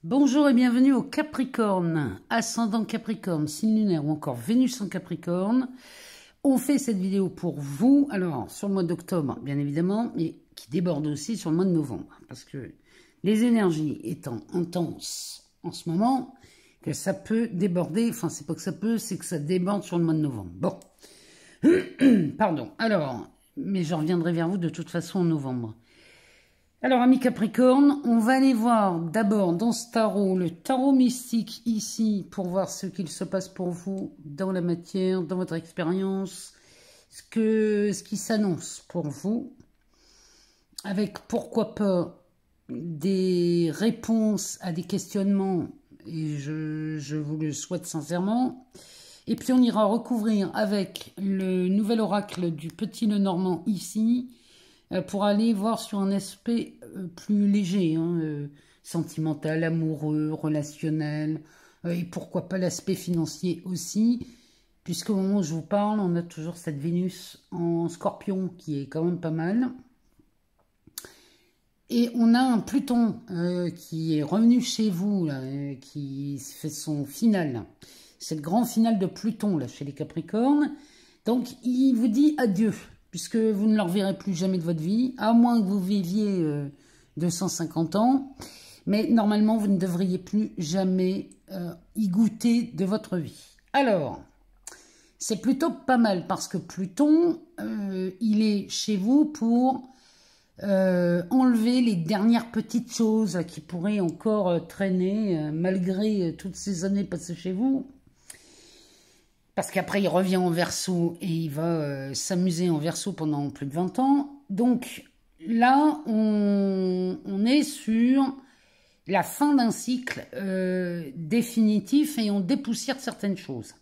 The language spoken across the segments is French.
Bonjour et bienvenue au Capricorne, ascendant Capricorne, signe lunaire ou encore Vénus en Capricorne. On fait cette vidéo pour vous, alors sur le mois d'octobre bien évidemment, mais qui déborde aussi sur le mois de novembre. Parce que les énergies étant intenses en ce moment, que ça peut déborder, enfin c'est pas que ça peut, c'est que ça déborde sur le mois de novembre. Bon, pardon, alors, mais je reviendrai vers vous de toute façon en novembre. Alors, amis Capricorne, on va aller voir d'abord dans ce tarot, le tarot mystique ici, pour voir ce qu'il se passe pour vous dans la matière, dans votre expérience, ce qui s'annonce pour vous, avec pourquoi pas des réponses à des questionnements, et je vous le souhaite sincèrement. Et puis on ira recouvrir avec le nouvel oracle du Petit Lenormand ici, pour aller voir sur un aspect plus léger, hein, sentimental, amoureux, relationnel, et pourquoi pas l'aspect financier aussi, puisqu'au moment où je vous parle, on a toujours cette Vénus en Scorpion qui est quand même pas mal. Et on a un Pluton qui est revenu chez vous, là, qui fait son final. C'est le grand final de Pluton là, chez les Capricornes. Donc il vous dit adieu, puisque vous ne le reverrez plus jamais de votre vie, à moins que vous viviez 250 ans. Mais normalement, vous ne devriez plus jamais y goûter de votre vie. Alors, c'est plutôt pas mal, parce que Pluton, il est chez vous pour enlever les dernières petites choses qui pourraient encore traîner, malgré toutes ces années passées chez vous. Parce qu'après, il revient en Verseau et il va s'amuser en Verseau pendant plus de 20 ans. Donc là, on est sur la fin d'un cycle définitif et on dépoussière certaines choses.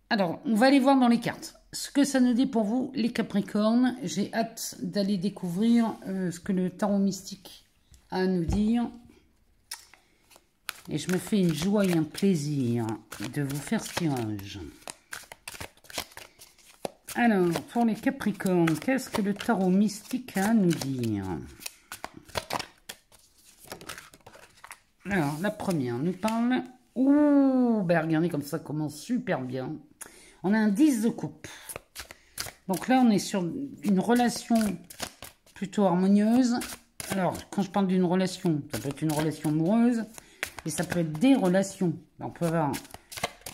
Alors, on va aller voir dans les cartes ce que ça nous dit pour vous, les Capricornes. J'ai hâte d'aller découvrir ce que le tarot mystique a à nous dire. Et je me fais une joie et un plaisir de vous faire ce tirage. Alors, pour les Capricornes, qu'est-ce que le tarot mystique a à nous dire? Alors, la première nous parle... Ouh, ben regardez comme ça commence super bien. On a un 10 de coupe. Donc là, on est sur une relation plutôt harmonieuse. Alors, quand je parle d'une relation, ça peut être une relation amoureuse. Et ça peut être des relations. On peut avoir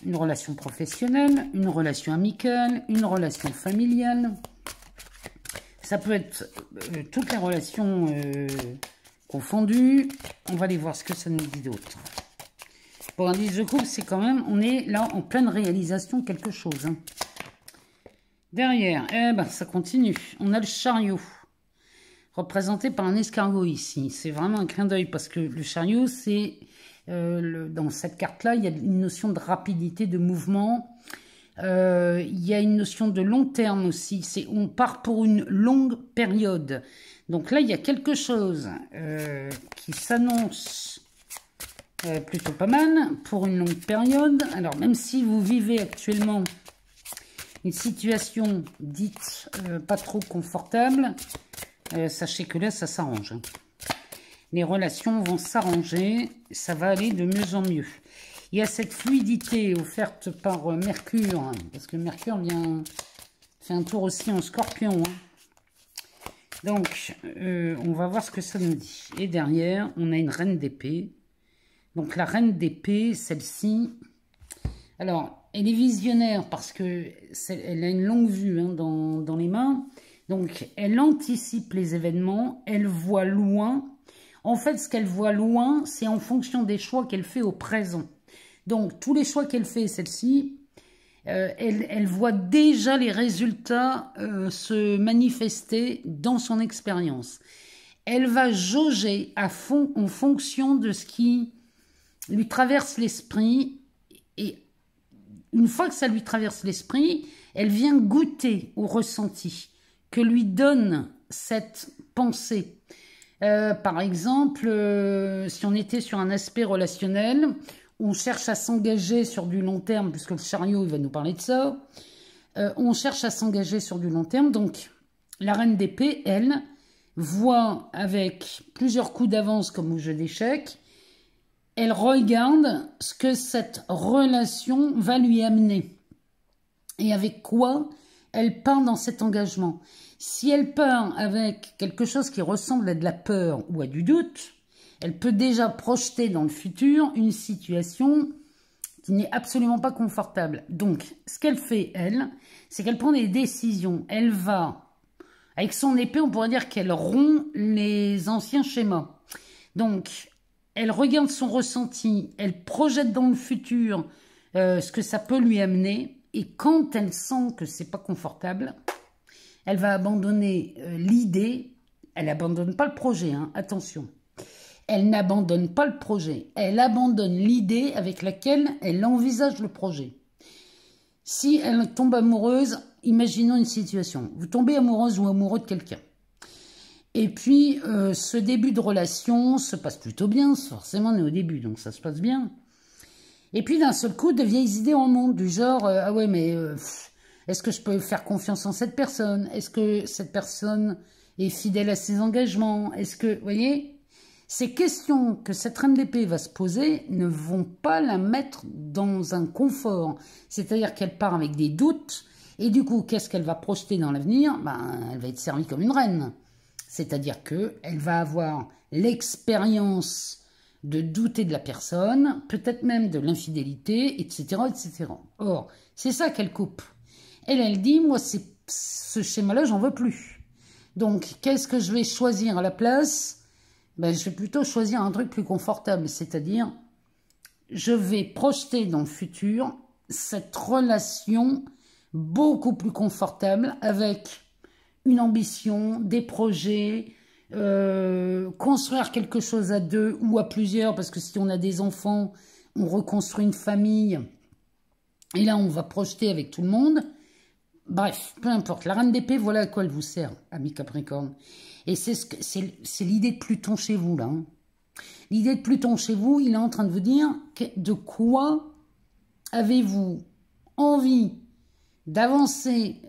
une relation professionnelle, une relation amicale, une relation familiale. Ça peut être toutes les relations confondues. On va aller voir ce que ça nous dit d'autre. Pour un 10 de couple, c'est quand même, on est là en pleine réalisation de quelque chose. Hein. Derrière, eh ben, ça continue. On a le chariot, représenté par un escargot ici. C'est vraiment un clin d'œil parce que le chariot, c'est... dans cette carte-là, il y a une notion de rapidité, de mouvement. Il y a une notion de long terme aussi. On part pour une longue période. Donc là, il y a quelque chose qui s'annonce plutôt pas mal pour une longue période. Alors, même si vous vivez actuellement une situation dite pas trop confortable, sachez que là, ça s'arrange. Les relations vont s'arranger, ça va aller de mieux en mieux. Il y a cette fluidité offerte par Mercure, hein, parce que Mercure fait un tour aussi en Scorpion. Hein. Donc, on va voir ce que ça nous dit. Et derrière, on a une reine d'épée. Donc, la reine d'épée, celle-ci, alors, elle est visionnaire parce que elle a une longue vue hein, dans les mains. Donc, elle anticipe les événements, elle voit loin. En fait, ce qu'elle voit loin, c'est en fonction des choix qu'elle fait au présent. Donc, tous les choix qu'elle fait, celle-ci, elle voit déjà les résultats se manifester dans son expérience. Elle va jauger à fond en fonction de ce qui lui traverse l'esprit. Et une fois que ça lui traverse l'esprit, elle vient goûter au ressenti que lui donne cette pensée. Par exemple, si on était sur un aspect relationnel, on cherche à s'engager sur du long terme, puisque le chariot il va nous parler de ça, on cherche à s'engager sur du long terme, donc la reine d'épée, elle, voit avec plusieurs coups d'avance comme au jeu d'échecs, elle regarde ce que cette relation va lui amener. Et avec quoi elle part dans cet engagement. Si elle part avec quelque chose qui ressemble à de la peur ou à du doute, elle peut déjà projeter dans le futur une situation qui n'est absolument pas confortable. Donc, ce qu'elle fait, elle, c'est qu'elle prend des décisions. Elle va, avec son épée, on pourrait dire qu'elle rompt les anciens schémas. Donc, elle regarde son ressenti, elle projette dans le futur ce que ça peut lui amener. Et quand elle sent que c'est pas confortable, elle va abandonner l'idée. Elle n'abandonne pas le projet, hein, attention. Elle n'abandonne pas le projet. Elle abandonne l'idée avec laquelle elle envisage le projet. Si elle tombe amoureuse, imaginons une situation. Vous tombez amoureuse ou amoureux de quelqu'un. Et puis, ce début de relation se passe plutôt bien. Forcément, on est au début, donc ça se passe bien. Et puis, d'un seul coup, de vieilles idées remontent, du genre, ah ouais, mais est-ce que je peux faire confiance en cette personne? Est-ce que cette personne est fidèle à ses engagements? Est-ce que, vous voyez, ces questions que cette reine d'épée va se poser ne vont pas la mettre dans un confort. C'est-à-dire qu'elle part avec des doutes, et du coup, qu'est-ce qu'elle va projeter dans l'avenir? Ben, elle va être servie comme une reine. C'est-à-dire qu'elle va avoir l'expérience de douter de la personne, peut-être même de l'infidélité, etc., etc. Or, c'est ça qu'elle coupe. Elle dit, moi, ce schéma-là, j'en veux plus. Donc, qu'est-ce que je vais choisir à la place? Ben, je vais plutôt choisir un truc plus confortable, c'est-à-dire, je vais projeter dans le futur cette relation beaucoup plus confortable avec une ambition, des projets, construire quelque chose à deux ou à plusieurs, parce que si on a des enfants, on reconstruit une famille, et là on va projeter avec tout le monde. Bref, peu importe. La reine d'épée, voilà à quoi elle vous sert, ami Capricorne. Et c'est l'idée de Pluton chez vous, là. Hein. L'idée de Pluton chez vous, il est en train de vous dire de quoi avez-vous envie d'avancer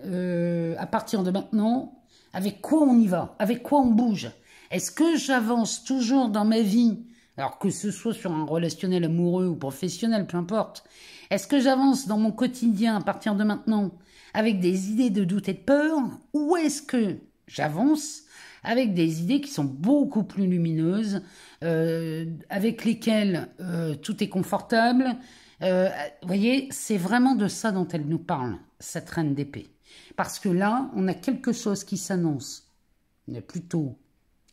à partir de maintenant, avec quoi on y va, avec quoi on bouge. Est-ce que j'avance toujours dans ma vie, alors que ce soit sur un relationnel amoureux ou professionnel, peu importe. Est-ce que j'avance dans mon quotidien à partir de maintenant avec des idées de doute et de peur, ou est-ce que j'avance avec des idées qui sont beaucoup plus lumineuses, avec lesquelles tout est confortable. Vous voyez, c'est vraiment de ça dont elle nous parle, cette reine d'épée. Parce que là, on a quelque chose qui s'annonce plutôt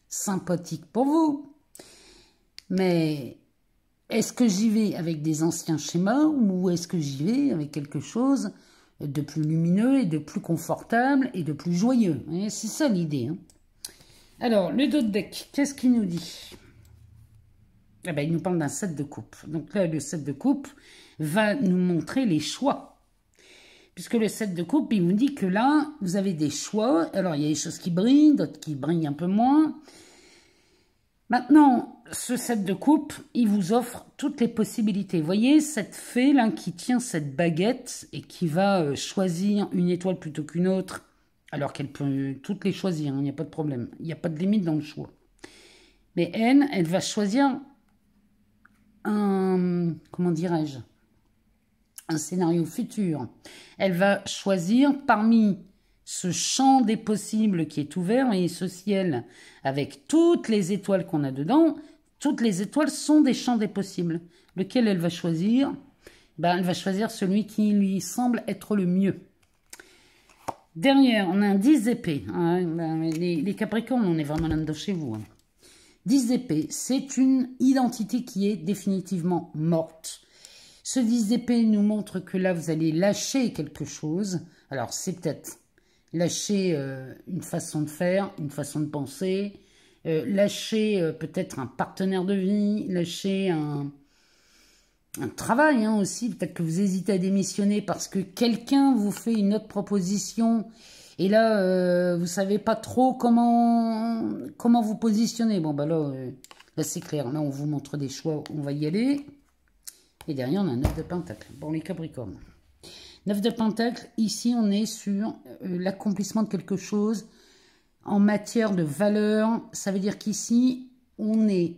sympathique pour vous. Mais est-ce que j'y vais avec des anciens schémas ou est-ce que j'y vais avec quelque chose de plus lumineux et de plus confortable et de plus joyeux? C'est ça l'idée. Hein. Alors, le dos de deck, qu'est-ce qu'il nous dit? Eh ben, il nous parle d'un 7 de coupe. Donc là, le 7 de coupe va nous montrer les choix. Puisque le 7 de coupe, il nous dit que là, vous avez des choix. Alors, il y a des choses qui brillent, d'autres qui brillent un peu moins. Maintenant, ce 7 de coupe, il vous offre toutes les possibilités. Vous voyez, cette fée là qui tient cette baguette et qui va choisir une étoile plutôt qu'une autre, alors qu'elle peut toutes les choisir, il n'y a pas de problème. Il n'y a pas de limite dans le choix. Mais elle va choisir un, comment dirais-je, un scénario futur. Elle va choisir parmi ce champ des possibles qui est ouvert et ce ciel avec toutes les étoiles qu'on a dedans. Toutes les étoiles sont des champs des possibles. Lequel elle va choisir? Ben, elle va choisir celui qui lui semble être le mieux. Derrière, on a un 10 d'épée. Hein, les Capricornes, on est vraiment là-dedans chez vous. Hein. 10 d'épée, c'est une identité qui est définitivement morte. Ce 10 d'épée nous montre que là, vous allez lâcher quelque chose. Alors, c'est peut-être lâcher une façon de faire, une façon de penser, lâcher peut-être un partenaire de vie, lâcher un travail hein, aussi. Peut-être que vous hésitez à démissionner parce que quelqu'un vous fait une autre proposition et là, vous savez pas trop comment vous positionner. Bon, bah là c'est clair. Là, on vous montre des choix. On va y aller. Et derrière, on a un 9 de Pentacle. Bon, les Capricornes. 9 de Pentacle, ici, on est sur l'accomplissement de quelque chose en matière de valeur. Ça veut dire qu'ici, on est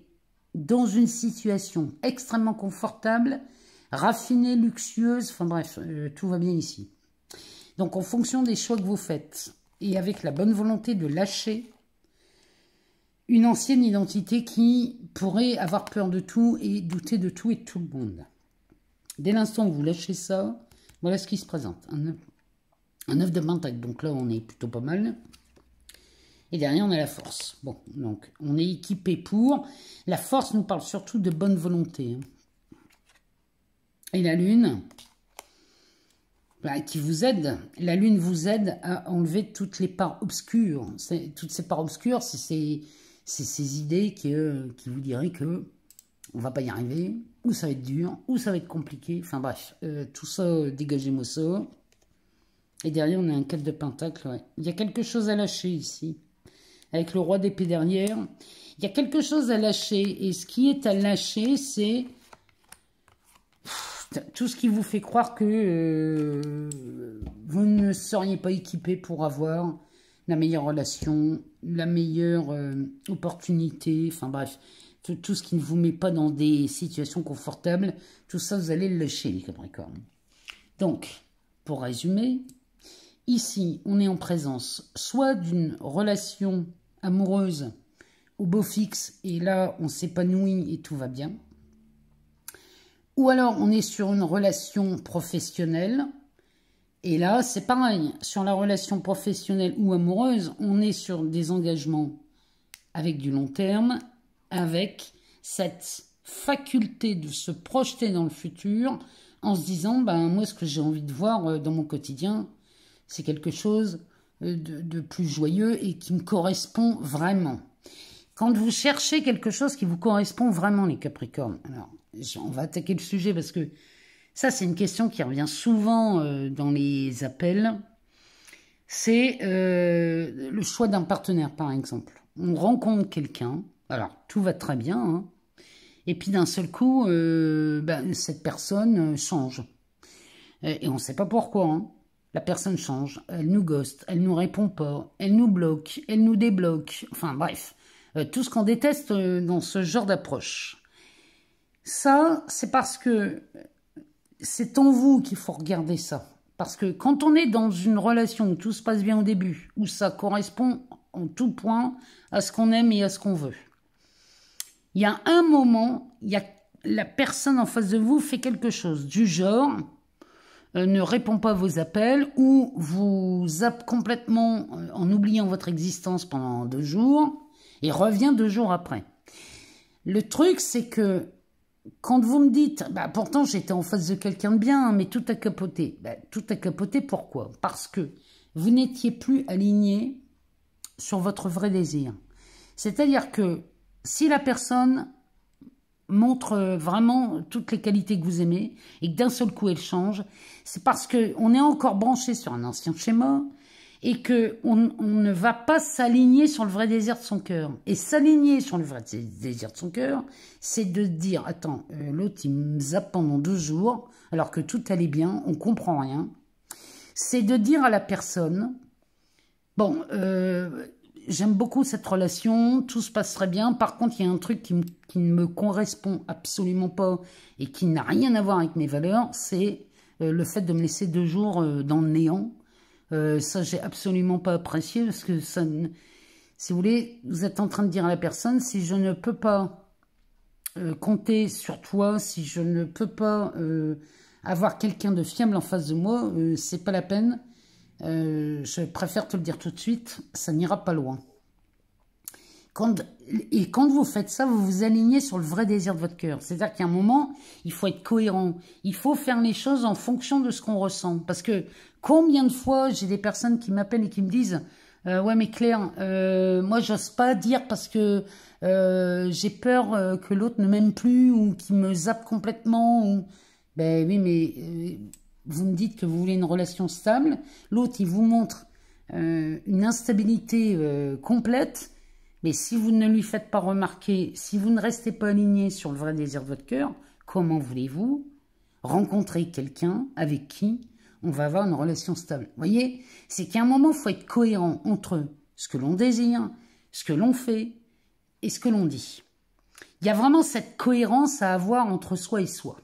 dans une situation extrêmement confortable, raffinée, luxueuse, enfin bref, tout va bien ici. Donc en fonction des choix que vous faites, et avec la bonne volonté de lâcher une ancienne identité qui pourrait avoir peur de tout et douter de tout et de tout le monde. Dès l'instant où vous lâchez ça, voilà ce qui se présente. Un œuf de pentacle, donc là on est plutôt pas mal. Et derrière on a la force. Bon, donc on est équipé pour. La force nous parle surtout de bonne volonté. Et la lune, qui vous aide. La lune vous aide à enlever toutes les parts obscures. Toutes ces parts obscures, c'est ces idées qui vous diraient que on va pas y arriver, ou ça va être dur, ou ça va être compliqué. Enfin bref, tout ça, dégagez-moi ça. Et derrière, on a un 4 de pentacle. Ouais. Il y a quelque chose à lâcher ici. Avec le roi d'épée derrière. Il y a quelque chose à lâcher. Et ce qui est à lâcher, c'est tout ce qui vous fait croire que vous ne seriez pas équipé pour avoir la meilleure relation, la meilleure opportunité. Enfin bref, tout ce qui ne vous met pas dans des situations confortables. Tout ça, vous allez le lâcher, les Capricornes. Donc, pour résumer... Ici, on est en présence soit d'une relation amoureuse au beau fixe, et là, on s'épanouit et tout va bien. Ou alors, on est sur une relation professionnelle, et là, c'est pareil. Sur la relation professionnelle ou amoureuse, on est sur des engagements avec du long terme, avec cette faculté de se projeter dans le futur, en se disant, ben, moi, ce que j'ai envie de voir dans mon quotidien, c'est quelque chose de plus joyeux et qui me correspond vraiment. Quand vous cherchez quelque chose qui vous correspond vraiment, les Capricornes, alors on va attaquer le sujet parce que ça, c'est une question qui revient souvent dans les appels. C'est le choix d'un partenaire, par exemple. On rencontre quelqu'un, alors tout va très bien, hein, et puis d'un seul coup, cette personne change. Et on ne sait pas pourquoi, hein. La personne change, elle nous ghoste, elle nous répond pas, elle nous bloque, elle nous débloque. Enfin bref, tout ce qu'on déteste dans ce genre d'approche. Ça, c'est parce que c'est en vous qu'il faut regarder ça. Parce que quand on est dans une relation où tout se passe bien au début, où ça correspond en tout point à ce qu'on aime et à ce qu'on veut, il y a un moment, la personne en face de vous fait quelque chose du genre... ne répond pas à vos appels ou vous zappe complètement en oubliant votre existence pendant 2 jours et revient 2 jours après. Le truc, c'est que quand vous me dites, bah, pourtant j'étais en face de quelqu'un de bien, hein, mais tout a capoté. Bah, tout a capoté, pourquoi? Parce que vous n'étiez plus aligné sur votre vrai désir. C'est-à-dire que si la personne montre vraiment toutes les qualités que vous aimez et que d'un seul coup elle change, c'est parce qu'on est encore branché sur un ancien schéma et qu'on ne va pas s'aligner sur le vrai désir de son cœur. Et s'aligner sur le vrai désir de son cœur, c'est de dire, attends, l'autre il me zappe pendant 2 jours alors que tout allait bien, on comprend rien. C'est de dire à la personne, bon, j'aime beaucoup cette relation, tout se passe très bien. Par contre, il y a un truc qui ne me correspond absolument pas et qui n'a rien à voir avec mes valeurs, c'est le fait de me laisser 2 jours dans le néant. Ça, j'ai absolument pas apprécié parce que ça, si vous voulez, vous êtes en train de dire à la personne, si je ne peux pas compter sur toi, si je ne peux pas avoir quelqu'un de fiable en face de moi, c'est pas la peine. Je préfère te le dire tout de suite, ça n'ira pas loin. Et quand vous faites ça, vous vous alignez sur le vrai désir de votre cœur. C'est-à-dire qu'à un moment, il faut être cohérent. Il faut faire les choses en fonction de ce qu'on ressent. Parce que combien de fois, j'ai des personnes qui m'appellent et qui me disent « Ouais, mais Claire, moi, j'ose pas dire parce que j'ai peur que l'autre ne m'aime plus ou qu'il me zappe complètement. » ou... Ben oui, mais... vous me dites que vous voulez une relation stable, l'autre, il vous montre une instabilité complète, mais si vous ne lui faites pas remarquer, si vous ne restez pas aligné sur le vrai désir de votre cœur, comment voulez-vous rencontrer quelqu'un avec qui on va avoir une relation stable? Vous voyez, c'est qu'à un moment, il faut être cohérent entre ce que l'on désire, ce que l'on fait et ce que l'on dit. il y a vraiment cette cohérence à avoir entre soi et soi.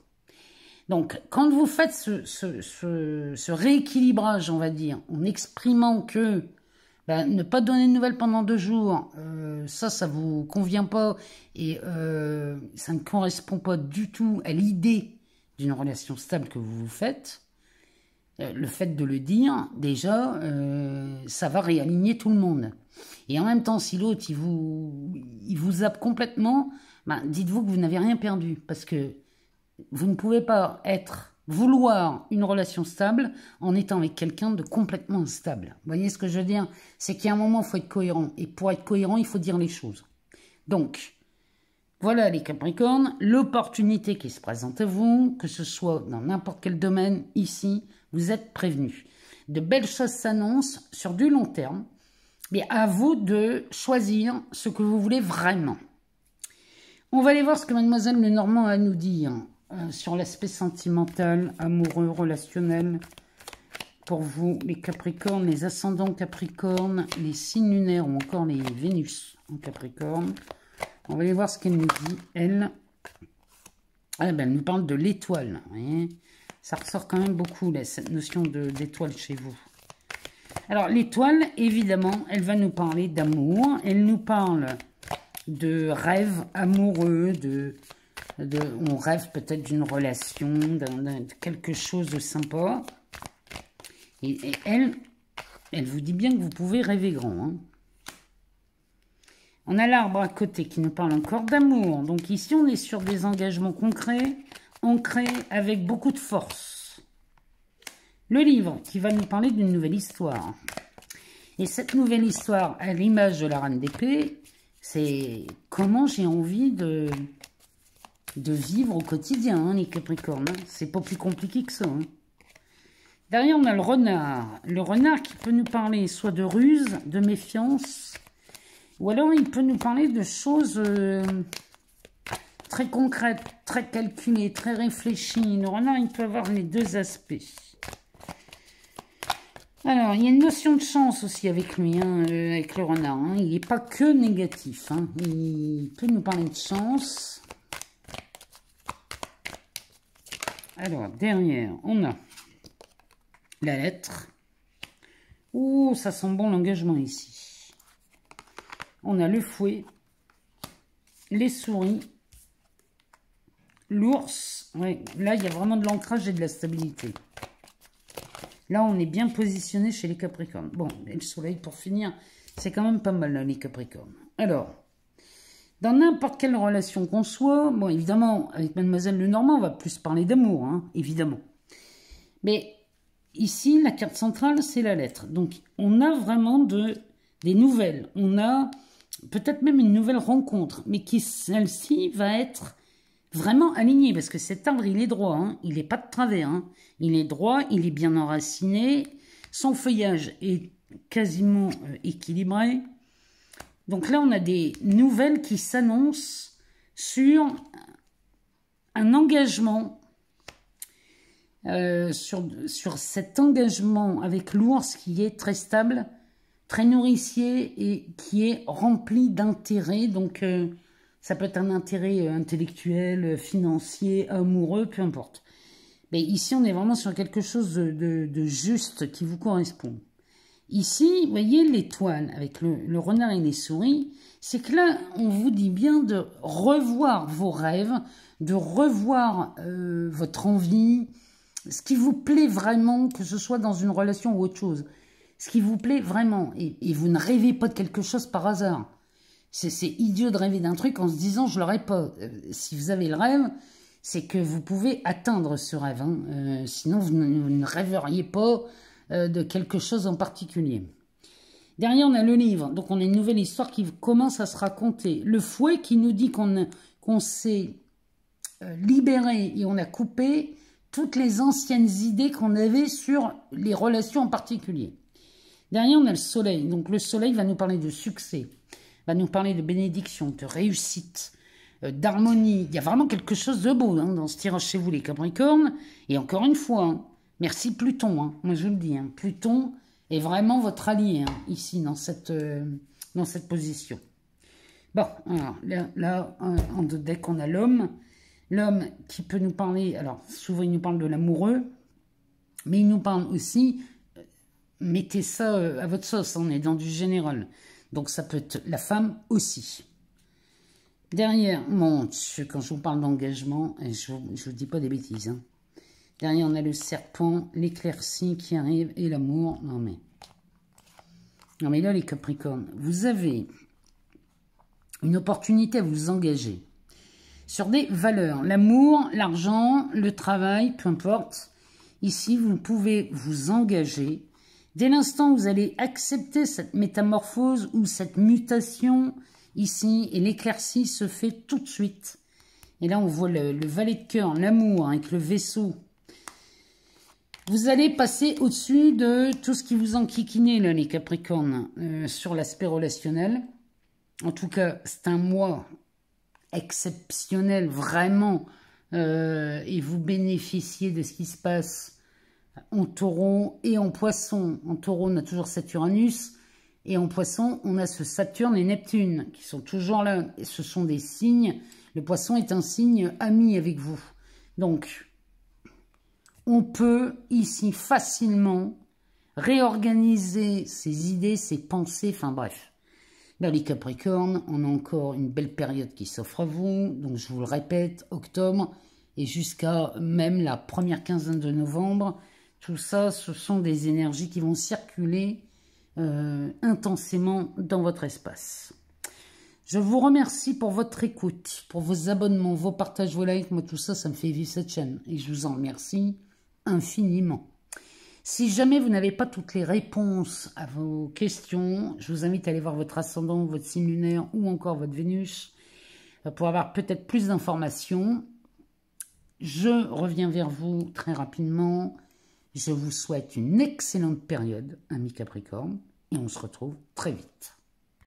Donc, quand vous faites ce rééquilibrage, on va dire, en exprimant que ben, ne pas donner de nouvelles pendant 2 jours, ça vous convient pas et ça ne correspond pas du tout à l'idée d'une relation stable que vous vous faites, le fait de le dire, déjà, ça va réaligner tout le monde. Et en même temps, si l'autre, il vous zappe complètement, ben, dites-vous que vous n'avez rien perdu, parce que vous ne pouvez pas vouloir une relation stable en étant avec quelqu'un de complètement instable. Vous voyez ce que je veux dire? C'est qu'il y a un moment, il faut être cohérent. Et pour être cohérent, il faut dire les choses. Donc, voilà les Capricornes, l'opportunité qui se présente à vous, que ce soit dans n'importe quel domaine, ici, vous êtes prévenus. De belles choses s'annoncent sur du long terme, mais à vous de choisir ce que vous voulez vraiment. On va aller voir ce que Mademoiselle Lenormand a à nous dire sur l'aspect sentimental, amoureux, relationnel. Pour vous, les Capricornes, les ascendants Capricornes, les signes lunaires ou encore les Vénus en Capricorne. On va aller voir ce qu'elle nous dit, elle. Ah, ben, elle nous parle de l'étoile. Ça ressort quand même beaucoup, là, cette notion d'étoile chez vous. Alors, l'étoile, évidemment, elle va nous parler d'amour. Elle nous parle de rêves amoureux, on rêve peut-être d'une relation, de quelque chose de sympa. Et elle vous dit bien que vous pouvez rêver grand. Hein. On a l'arbre à côté qui nous parle encore d'amour. Donc ici, on est sur des engagements concrets, ancrés avec beaucoup de force. Le livre qui va nous parler d'une nouvelle histoire. Et cette nouvelle histoire, à l'image de la reine d'épée, c'est comment j'ai envie de vivre au quotidien, hein, les Capricornes. Hein. C'est pas plus compliqué que ça. Hein. Derrière, on a le renard. Le renard qui peut nous parler soit de ruse, de méfiance, ou alors il peut nous parler de choses très concrètes, très calculées, très réfléchies. Le renard, il peut avoir les deux aspects. Alors, il y a une notion de chance aussi avec lui, hein, avec le renard. Hein. Il n'est pas que négatif. Hein. Il peut nous parler de chance. Alors, derrière, on a la lettre. Ouh, ça sent bon l'engagement ici. On a le fouet, les souris, l'ours. Ouais, là, il y a vraiment de l'ancrage et de la stabilité. Là, on est bien positionné chez les Capricornes. Bon, et le soleil, pour finir, c'est quand même pas mal, là, les Capricornes. Alors, dans n'importe quelle relation qu'on soit, bon, évidemment, avec Mademoiselle Lenormand, on va plus parler d'amour, hein, évidemment. Mais ici, la carte centrale, c'est la lettre. Donc, on a vraiment des nouvelles. On a peut-être même une nouvelle rencontre, mais qui, celle-ci, va être vraiment aligné, parce que cet arbre, il est droit, hein, il n'est pas de travers, hein, il est droit, il est bien enraciné, son feuillage est quasiment équilibré. Donc là, on a des nouvelles qui s'annoncent sur un engagement, sur cet engagement avec l'ours qui est très stable, très nourricier et qui est rempli d'intérêt, donc ça peut être un intérêt intellectuel, financier, amoureux, peu importe. Mais ici, on est vraiment sur quelque chose de juste qui vous correspond. Ici, vous voyez l'étoile avec le renard et les souris, c'est que là, on vous dit bien de revoir vos rêves, de revoir votre envie, ce qui vous plaît vraiment, que ce soit dans une relation ou autre chose. Ce qui vous plaît vraiment. Et vous ne rêvez pas de quelque chose par hasard. C'est idiot de rêver d'un truc en se disant « je l'aurai pas ». Si vous avez le rêve, c'est que vous pouvez atteindre ce rêve. Hein. Sinon, vous ne rêveriez pas de quelque chose en particulier. Derrière, on a le livre. Donc, on a une nouvelle histoire qui commence à se raconter. Le fouet qui nous dit qu'on s'est libéré et on a coupé toutes les anciennes idées qu'on avait sur les relations en particulier. Derrière, on a le soleil. Donc, le soleil va nous parler de succès, va nous parler de bénédiction, de réussite, d'harmonie. Il y a vraiment quelque chose de beau hein, dans ce tirage chez vous, les Capricornes. Et encore une fois, hein, merci Pluton. Hein, moi, je le dis, hein, Pluton est vraiment votre allié hein, ici, dans cette position. Bon, alors là en deux decks, on a l'homme. L'homme qui peut nous parler, alors souvent il nous parle de l'amoureux, mais il nous parle aussi, mettez ça à votre sauce, on est dans du général. Donc ça peut être la femme aussi. Derrière, bon, quand je vous parle d'engagement, je ne vous dis pas des bêtises. Hein. Derrière, on a le serpent, l'éclaircie qui arrive et l'amour. Non mais là, les Capricornes, vous avez une opportunité à vous engager sur des valeurs. L'amour, l'argent, le travail, peu importe. Ici, vous pouvez vous engager. Dès l'instant où vous allez accepter cette métamorphose ou cette mutation ici, et l'éclaircie se fait tout de suite. Et là, on voit le valet de cœur, l'amour avec le vaisseau. Vous allez passer au-dessus de tout ce qui vous enquiquinait, là, les Capricornes, sur l'aspect relationnel. En tout cas, c'est un mois exceptionnel, vraiment. Et vous bénéficiez de ce qui se passe en taureau et en poisson. En taureau, on a toujours cet Uranus. Et en poisson, on a ce Saturne et Neptune qui sont toujours là. Et ce sont des signes. Le poisson est un signe ami avec vous. Donc, on peut ici facilement réorganiser ses idées, ses pensées, enfin bref. Là, les Capricornes, on a encore une belle période qui s'offre à vous. Donc, je vous le répète, octobre et jusqu'à même la première quinzaine de novembre. Tout ça, ce sont des énergies qui vont circuler intensément dans votre espace. Je vous remercie pour votre écoute, pour vos abonnements, vos partages, vos likes. Moi, tout ça, ça me fait vivre cette chaîne. Et je vous en remercie infiniment. Si jamais vous n'avez pas toutes les réponses à vos questions, je vous invite à aller voir votre ascendant, votre signe lunaire ou encore votre Vénus pour avoir peut-être plus d'informations. Je reviens vers vous très rapidement. Je vous souhaite une excellente période, amis Capricorne, et on se retrouve très vite.